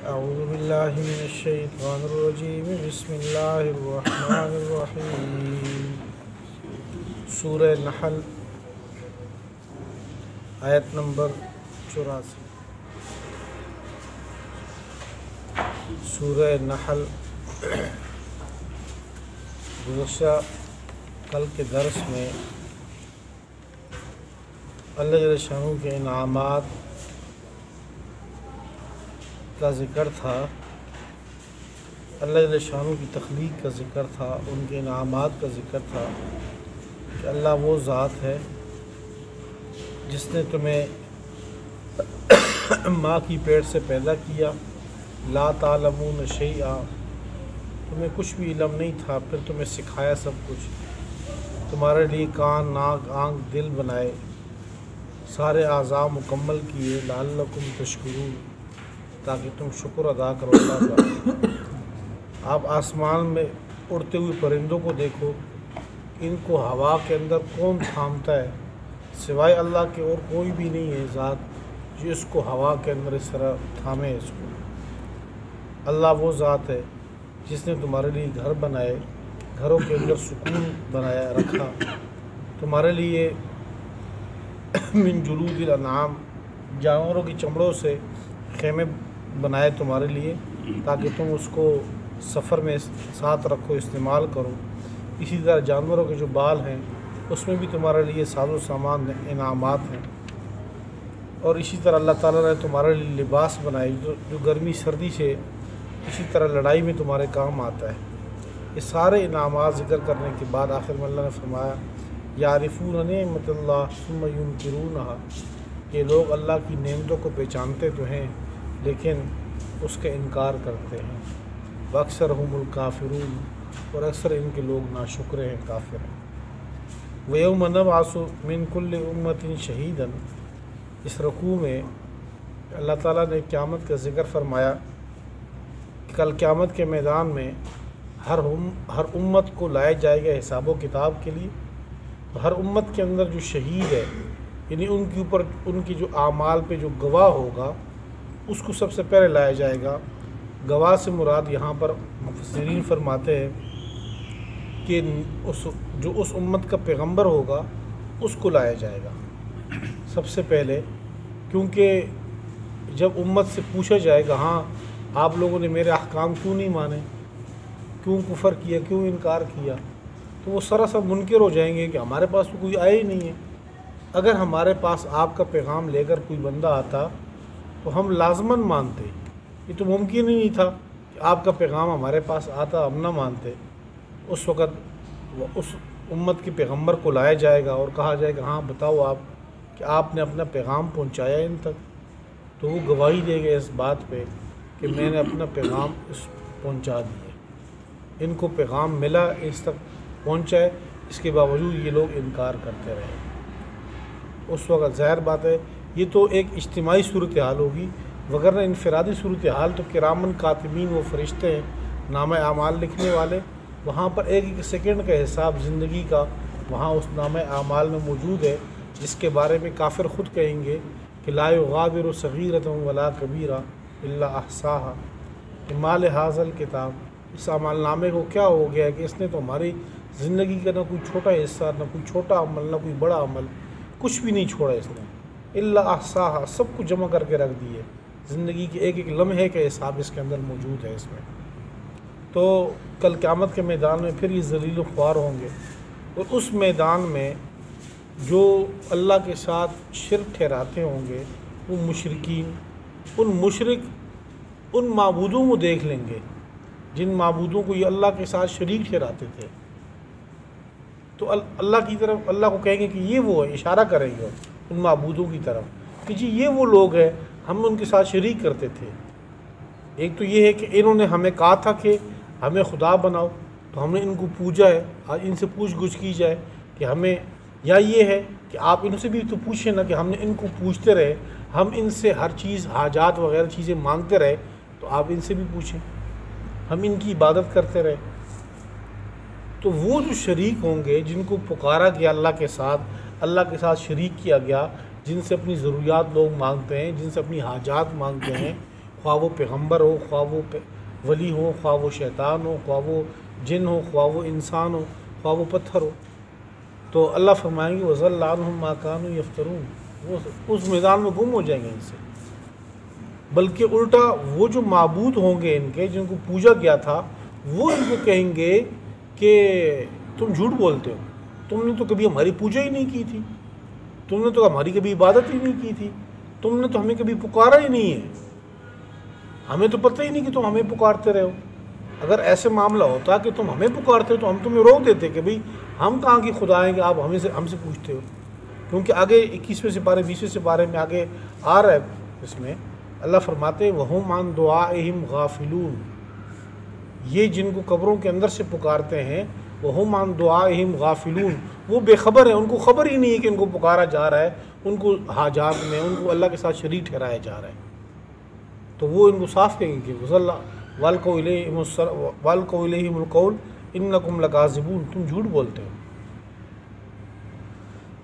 اعوذ باللہ من الشیطان الرجیم بسم اللہ الرحمن الرحیم۔ سورہ نحل آیت نمبر 84۔ سورہ نحل گزشتہ کل کے درس میں اللہ جل شانہ کے انعامات کا ذکر تھا، اللہ جل شانہ کی تخلیق کا ذکر تھا، ان کے انعامات کا ذکر تھا کہ اللہ وہ ذات ہے جس نے تمہیں ماں کی پیٹ سے پیدا کیا، لا تعلمون شیئا، تمہیں کچھ بھی علم نہیں تھا، پھر تمہیں سکھایا سب کچھ، تمہارے لیے کان، ناک، آنکھ، دل بنائے، سارے اعضاء مکمل کیے، لعلکم تشکرون، تاکہ تم شکر ادا کرو اللہ کا۔ آپ آسمان میں اڑتے ہوئے پرندوں کو دیکھو، ان کو ہوا کے اندر کون تھامتا ہے؟ سوائے اللہ کے اور کوئی بھی نہیں ہے ذات جو اس کو ہوا کے اندر اس طرح تھامے اس کو۔ اللہ وہ ذات ہے جس نے تمہارے لیے گھر بنائے، گھروں کے اندر سکون بنایا رکھا، تمہارے لیے من جلود الانعام، جانوروں کی چمڑوں سے خیمے بنائے تمہارے لیے تاکہ تم اس کو سفر میں ساتھ رکھو، استعمال کرو۔ اسی طرح جانوروں کے جو بال ہیں اس میں بھی تمہارے لیے ساز و سامان انعامات ہیں، اور اسی طرح اللہ تعالیٰ نے تمہارے لیے لباس بنائے جو گرمی سردی سے اسی طرح لڑائی میں تمہارے کام آتا ہے۔ یہ سارے انعامات ذکر کرنے کے بعد آخر میں اللہ نے فرمایا یعرفون نعمت اللہ ثم ینکرونہا، یہ لوگ اللہ کی نعمتوں کو پہچانتے تو ہیں لیکن اس کا انکار کرتے ہیں، واکثرہم الکافرون، اور اکثر ان کے لوگ ناشکر ہیں، کافر ہیں۔ وَيَوْمَ نَبْعَثُ مِنْ كُلِّ أُمَّةٍ شَهِيدًا، اس رکوع میں اللہ تعالیٰ نے قیامت کا ذکر فرمایا کہ کل قیامت کے میدان میں ہر امت کو لایا جائے گا حساب و کتاب کے لیے، ہر امت کے اندر جو شہید ہے یعنی ان کے اوپر ان کی جو اعمال پہ جو گواہ ہوگا اس کو سب سے پہلے لایا جائے گا۔ گواہ سے مراد یہاں پر مفسرین فرماتے ہیں کہ اس امت کا پیغمبر ہوگا اس کو لایا جائے گا سب سے پہلے، کیونکہ جب امت سے پوچھا جائے گا ہاں آپ لوگوں نے میرے احکام کیوں نہیں مانے، کیوں کفر کیا، کیوں انکار کیا، تو وہ سراسر منکر ہو جائیں گے کہ ہمارے پاس تو کوئی آیا ہی نہیں ہے۔ اگر ہمارے پاس آپ کا پیغام لے کر کوئی بندہ آتا تو ہم لازماً مانتے، یہ تو ممکن ہی نہیں تھا کہ آپ کا پیغام ہمارے پاس آتا ہم نہ مانتے۔ اس وقت اس امت کے پیغمبر کو لایا جائے گا اور کہا جائے گا ہاں بتاؤ آپ کہ آپ نے اپنا پیغام پہنچایا ان تک، تو وہ گواہی دے گا اس بات پہ کہ میں نے اپنا پیغام پہنچا دیا، ان کو پیغام ملا، اس تک پہنچا ہے، اس کے باوجود یہ لوگ انکار کرتے رہے۔ اس وقت ظاہر بات ہے یہ تو ایک اجتماعی صورتحال ہوگی، وگرنہ انفرادی صورتحال تو کرامن کاتبین وہ فرشتے ہیں نامہ اعمال لکھنے والے، وہاں پر ایک ایک سیکنڈ کا حساب زندگی کا وہاں اس نامہ اعمال میں موجود ہے، جس کے بارے میں کافر خود کہیں گے کہ لا یغادر صغیرۃ ولا کبیرہ الا احصاها، کہ ما لہذا الکتاب، اس اعمال نامے کو کیا ہو گیا کہ اس نے تو ہماری زندگی کا نہ کوئی چھوٹا حصہ، نہ کوئی چھوٹا عمل، نہ کوئی بڑا عمل، کچھ بھی نہیں چھوڑا اس نے، الا احصاها، سب کو جمع کر کے رکھ دیے، زندگی کے ایک ایک لمحے کا حساب اس کے اندر موجود ہے اس میں۔ تو کل قیامت کے میدان میں پھر یہ ذلیل و خوار ہوں گے، اور اس میدان میں جو اللہ کے ساتھ شرک ٹھہراتے ہوں گے وہ مشرکین، ان مشرک ان معبودوں کو دیکھ لیں گے جن معبودوں کو یہ اللہ کے ساتھ شریک ٹھہراتے تھے، تو اللہ کی طرف اللہ کو کہیں گے کہ یہ وہ ہے، اشارہ کریں گے ان معبودوں کی طرف کہ جی یہ وہ لوگ ہیں ہم ان کے ساتھ شریک کرتے تھے۔ ایک تو یہ ہے کہ انہوں نے ہمیں کہا تھا کہ ہمیں خدا بناؤ، تو ہم نے ان کو پوجا ہے، آج ان سے پوچھ گچھ کی جائے کہ ہمیں، یا یہ ہے کہ آپ ان سے بھی تو پوچھیں نا کہ ہم نے ان کو پوچھتے رہے، ہم ان سے ہر چیز حاجات وغیرہ چیزیں مانگتے رہے، تو آپ ان سے بھی پوچھیں، ہم ان کی عبادت کرتے رہے۔ تو وہ جو شریک ہوں گے جن کو پکارا گیا اللہ کے ساتھ شریک کیا گیا، جن سے اپنی ضروریات لوگ مانگتے ہیں، جن سے اپنی حاجات مانگتے ہیں، خواہ وہ پیغمبر ہو، خواہ وہ ولی ہو، خواہ وہ شیطان ہو، خواہ وہ جن ہو، خواہ وہ انسان ہو، خواہ وہ پتھر ہو۔ تو اللہ فرمائیں گے وَضَلَّ عَنْهُمْ مَا كَانُوا يَفْتَرُونَ، وہ اس میدان میں گم ہو جائیں گے ان سے۔ بلکہ الٹا وہ جو معبود ہوں گے ان کے، جن کو پوجا گیا تھا، وہ ان کو کہیں گے کہ تم جھوٹ بولتے ہو، تم نے تو کبھی ہماری پوجا ہی نہیں کی تھی، تم نے تو ہماری کبھی عبادت ہی نہیں کی تھی، تم نے تو ہمیں کبھی پکارا ہی نہیں ہے، ہمیں تو پتہ ہی نہیں کہ تم ہمیں پکارتے رہے ہو۔ اگر ایسے معاملہ ہوتا کہ تم ہمیں پکارتے ہو تو ہم تمہیں روک دیتے کہ بھئی ہم کہاں کی خدا ہیں کہ آپ ہم سے پوچھتے ہو۔ کیونکہ آگے 21ویں سپارے 20ویں سپارے میں آگے آ رہا ہے، اس میں اللہ فرماتے ہیں وَهُمْ عَنْ دُعَائِهِمْ غَافِلُونَ، یہ جن کو قبروں کے اندر سے پکارتے ہیں، وَهُمْ عَنْ دُعَائِهِمْ غَافِلُونَ، وہ بے خبر ہیں، ان کو خبر ہی نہیں ہے کہ ان کو پکارا جا رہا ہے، ان کو حاجات میں ان کو اللہ کے ساتھ شریک ٹھہرایا جا رہا ہے۔ تو وہ ان کو صاف کہیں گے کہ وَأَلْقَوْا إِلَيْهِمُ الْقَوْلَ إِنَّكُمْ لَكَاذِبُونَ، تم جھوٹ بولتے ہو۔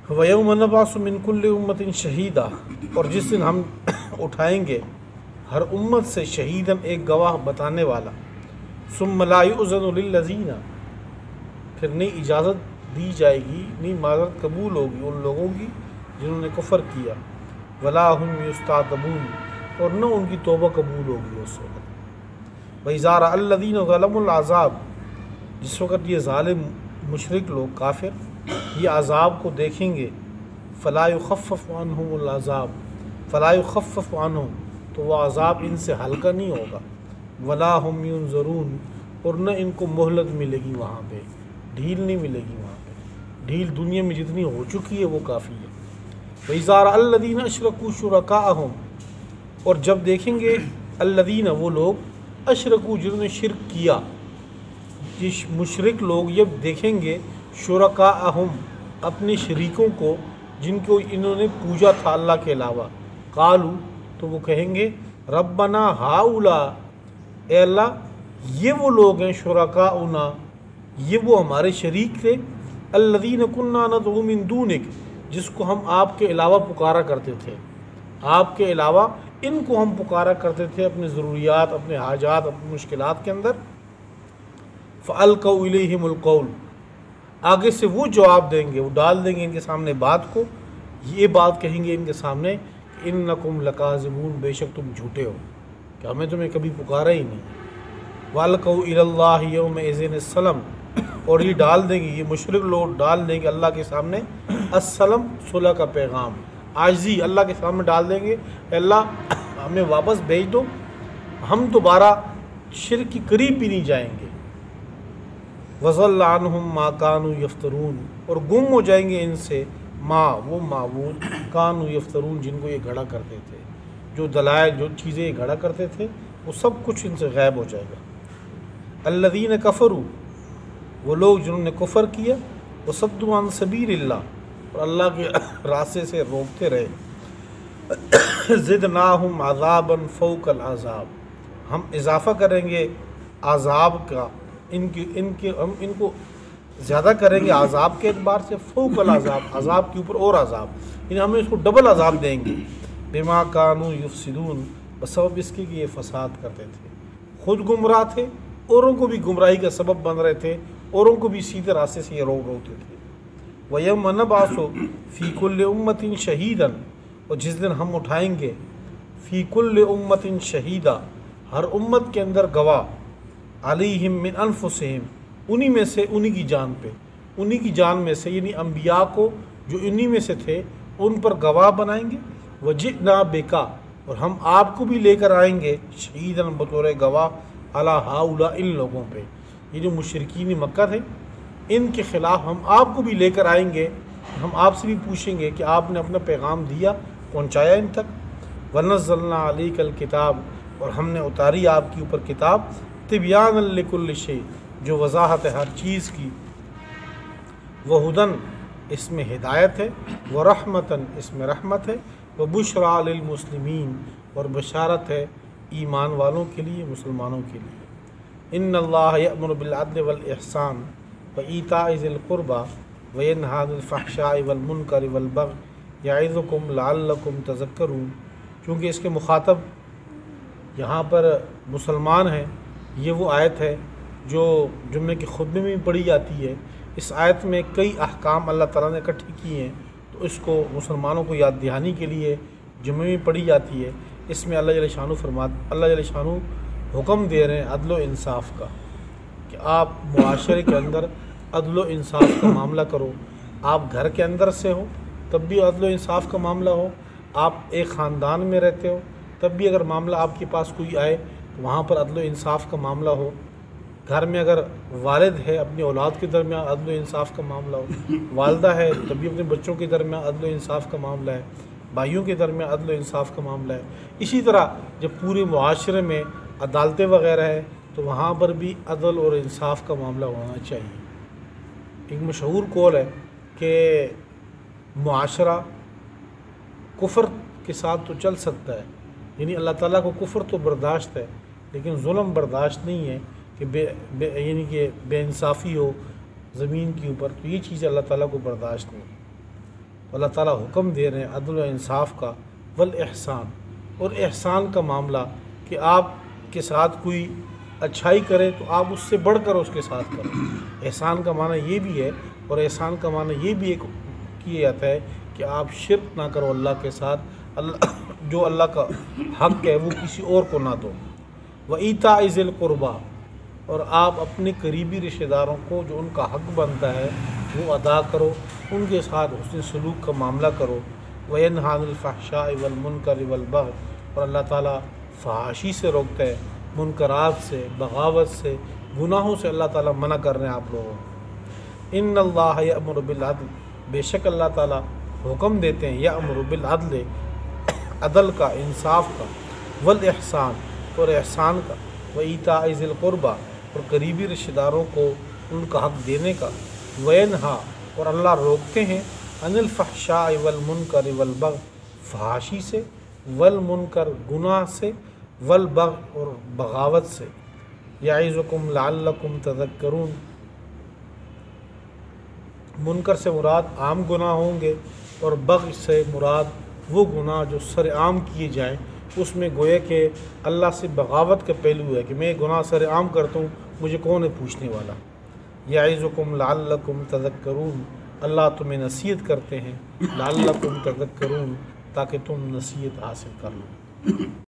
وَيَوْمَ نَبْعَثُ مِنْ كُلِّ أُمَّةٍ شَهِيدًا، اور جس دن ہم اٹھائیں گے ہر امت سے شہیداً، ایک گواہ بتانے والا، ثُمَّ لَا يُؤْذَنُ لِلَّذِينَ، پھر نہیں اجازت دی جائے گی، نہیں معذرت قبول ہوگی ان لوگوں کی جنہوں نے کفر کیا، وَلَا هُمْ يُسْتَعْتَبُونَ، اور نہ ان کی توبہ قبول ہوگی اس وقت۔ وَإِذَا رَأَى الَّذِينَ ظَلَمُوا الْعَذَابَ، جس وقت یہ ظالم مشرک لوگ کافر یہ عذاب کو دیکھیں گے، فَلَا يُخَفَّفُ عَنْهُمُ الْعَذَابُ، فَلَا يُخَفَّفُ عَنْهُمْ، تو وہ عذاب ان سے ہلکا نہیں ہوگا، وَلَا هُمْ يُنظَرُونَ، اور نہ ان کو مہلت ملے گی، وہاں پہ ڈھیل نہیں ملے گی، وہاں پہ ڈھیل دنیا میں جتنی ہو چکی ہے وہ کافی ہے۔ وَإِذَا رَأَى الَّذِينَ أَشْرَكُوا شُرَكَاءَهُمْ، اور جب دیکھیں گے الذین وہ لوگ، اشرکو جنہوں نے شرک کیا، جس مشرک لوگ یہ دیکھیں گے شرکاءہم اپنے شریکوں کو جن کو انہوں نے پوجا تھا اللہ کے علاوہ، قالو تو وہ کہیں گے ربنا ہاؤلاء، اے اللہ یہ وہ لوگ ہیں، شرکاؤنا یہ وہ ہمارے شریک تھے، الذین کنا ندعو من دونک جس کو ہم آپ کے علاوہ پکارا کرتے تھے، آپ کے علاوہ ان کو ہم پکارا کرتے تھے اپنے ضروریات، اپنے حاجات، اپنی مشکلات کے اندر۔ فَأَلْقَوْا إِلَيْهِمُ الْقَوْلَ، آگے سے وہ جواب دیں گے، وہ ڈال دیں گے ان کے سامنے بات کو، یہ بات کہیں گے ان کے سامنے کہ اِنَّكُمْ لَكَاذِبُونَ، بے شک تم جھوٹے ہو کہ ہمیں تمہیں کبھی پکارا ہی نہیں۔ وَأَلْقَوْا إِلَى اللَّهِ يَوْمَئِذٍ السَّلَمَ، اور یہ ڈال دیں گے، یہ مشرک لوگ ڈال دیں گے اللہ کے سامنے السلم، صلح کا پیغام، عاجزی اللہ کے سامنے ڈال دیں گے، اے اللہ ہمیں واپس بھیج دو، ہم دوبارہ شرک کی قریب بھی نہیں جائیں گے۔ وَضَلَّ عَنْهُمْ مَا كَانُوا يَفْتَرُونَ، اور گم ہو جائیں گے ان سے وہ معبود کانوا یفترون جن کو یہ گھڑا کرتے تھے، جو دلائل جو چیزیں یہ گھڑا کرتے تھے وہ سب کچھ ان سے غائب ہو جائے گا۔ الذین کفروا، وہ لوگ جنہوں نے کفر کیا، وصدوا عن سبیل اللہ، اور اللہ کے راستے سے روکتے رہے، زدناہم عذابا فوق العذاب، ہم اضافہ کریں گے عذاب کا، ہم ان کو زیادہ کریں گے عذاب کے اعتبار سے، فوق العذاب، عذاب کے اوپر اور عذاب، یعنی ہم اس کو ڈبل عذاب دیں گے، بما کانوا یفسدون، بسبب اس کے کہ یہ فساد کرتے تھے، خود گمراہ تھے، اوروں کو بھی گمراہی کا سبب بن رہے تھے، اوروں کو بھی سیدھے راستے سے یہ روکتے تھے۔ وَيَوْمَ نَبْعَثُ فِي كُلِّ أُمَّةٍ شَهِيدًا، اور جس دن ہم اٹھائیں گے فی کل امت شہیدہ، ہر امت کے اندر گواہ، علیہم من انفسہم، انہی میں سے، انہی کی جان پہ، انہی کی جان میں سے، یعنی انبیاء کو جو انہی میں سے تھے ان پر گواہ بنائیں گے، وجئنا بکا، اور ہم آپ کو بھی لے کر آئیں گے، شہیداً بطور گواہ، علی ہؤلاء ان لوگوں پہ، یہ جو مشرکین مکہ تھے ان کے خلاف ہم آپ کو بھی لے کر آئیں گے، ہم آپ سے بھی پوچھیں گے کہ آپ نے اپنا پیغام دیا، پہنچایا ان تک۔ وَنَزَّلْنَا عَلَيْكَ الْكِتَابَ، اور ہم نے اتاری آپ کے اوپر کتاب، تِبْيَانًا لِكُلِّ شَيْءٍ، جو وضاحت ہے ہر چیز کی، وَهُدًى، اس میں ہدایت ہے، وَرَحْمَةً، اس میں رحمت ہے، وَبُشْرَىٰ لِلْمُسْلِمِينَ، اور بشارت ہے ایمان والوں کے لیے، مسلمانوں کے لیے۔ إِنَّ اللَّهَ يَأْمُرُ بِالْعَدْلِ وَالْإِحْسَانِ وَإِيتَاءِ ذِي الْقُرْبَىٰ وَيَنْهَىٰ عَنِ الْفَحْشَاءِ وَالْمُنكَرِ وَالْبَغْيِ يَعِظُكُمْ لَعَلَّكُمْ تَذَكَّرُونَ، چونکہ اس کے مخاطب یہاں پر مسلمان ہیں، یہ وہ آیت ہے جو جمعے کے خطبے میں بھی پڑھی جاتی ہے۔ اس آیت میں کئی احکام اللہ تعالیٰ نے اکٹھے کیے ہیں، تو اس کو مسلمانوں کو یاد دہانی کے لیے جمعے میں پڑھی جاتی ہے۔ اس میں اللہ جل شانہ اللہ جل شانہ حکم دے رہے ہیں عدل و انصاف کا، کہ آپ معاشرے کے اندر عدل و انصاف کا معاملہ کرو۔ آپ گھر کے اندر سے ہو تب بھی عدل و انصاف کا معاملہ ہو، آپ ایک خاندان میں رہتے ہو تب بھی اگر معاملہ آپ کے پاس کوئی آئے تو وہاں پر عدل و انصاف کا معاملہ ہو۔ گھر میں اگر والد ہے اپنی اولاد کے درمیان عدل و انصاف کا معاملہ ہو، والدہ ہے تب بھی اپنے بچوں کے درمیان عدل و انصاف کا معاملہ ہے، بھائیوں کے درمیان عدل و انصاف کا معاملہ ہے۔ اسی طرح جب پورے معاشرے میں عدالتیں وغیرہ ہے تو وہاں پر بھی عدل اور انصاف کا معاملہ ہونا چاہیے۔ ایک مشہور قول ہے کہ معاشرہ کفر کے ساتھ تو چل سکتا ہے، یعنی اللہ تعالیٰ کو کفر تو برداشت ہے لیکن ظلم برداشت نہیں ہے، کہ یعنی کہ بے انصافی ہو زمین کے اوپر، تو یہ چیز اللہ تعالیٰ کو برداشت نہیں ہے۔ اللہ تعالیٰ حکم دے رہے ہیں عدل و انصاف کا، والاحسان، اور احسان کا معاملہ کہ آپ کے ساتھ کوئی اچھائی کرے تو آپ اس سے بڑھ کر اس کے ساتھ کریں۔ احسان کا معنی یہ بھی ہے، اور احسان کا معنی یہ بھی ایک کیا جاتا ہے کہ آپ شرک نہ کرو اللہ کے ساتھ، جو اللہ کا حق ہے وہ کسی اور کو نہ دو۔ وَإِيتَاءِ ذِي الْقُرْبَىٰ، اور آپ اپنے قریبی رشتہ داروں کو جو ان کا حق بنتا ہے وہ ادا کرو، ان کے ساتھ حسن سلوک کا معاملہ کرو۔ وَيَنْهَىٰ عَنِ الْفَحْشَاءِ وَالْمُنكَرِ وَالْبَغْيِ، اور اللہ تعالیٰ فحاشی سے روکتا ہے، منکرات سے، بغاوت سے، گناہوں سے اللہ تعالیٰ منع کر رہے ہیں آپ لوگوں کو۔ ان اللہ یأمر بالعدل، بے شک اللہ تعالیٰ حکم دیتے ہیں، یأمر بالعدل، عدل کا، انصاف کا، والاحسان، اور احسان کا، وایتاء ذی القربیٰ، اور قریبی رشتہ داروں کو ان کا حق دینے کا، وینہا، اور اللہ روکتے ہیں، عن الفحشاء والمنکر والبغی، فحاشی سے، والمنکر گناہ سے، والبغی اور بغاوت سے، یعظکم لعلکم تذکرون، منکر سے مراد عام گناہ ہوں گے، اور بغی سے مراد وہ گناہ جو سر عام کیے جائیں، اس میں گویا کہ اللہ سے بغاوت کا پہلو ہے کہ میں گناہ سر عام کرتا ہوں، مجھے کون ہے پوچھنے والا۔ یعظکم لعلکم تذکرون، اللہ تمہیں نصیحت کرتے ہیں، لعلکم تذکرون، تاکہ تم نصیحت حاصل کر لو۔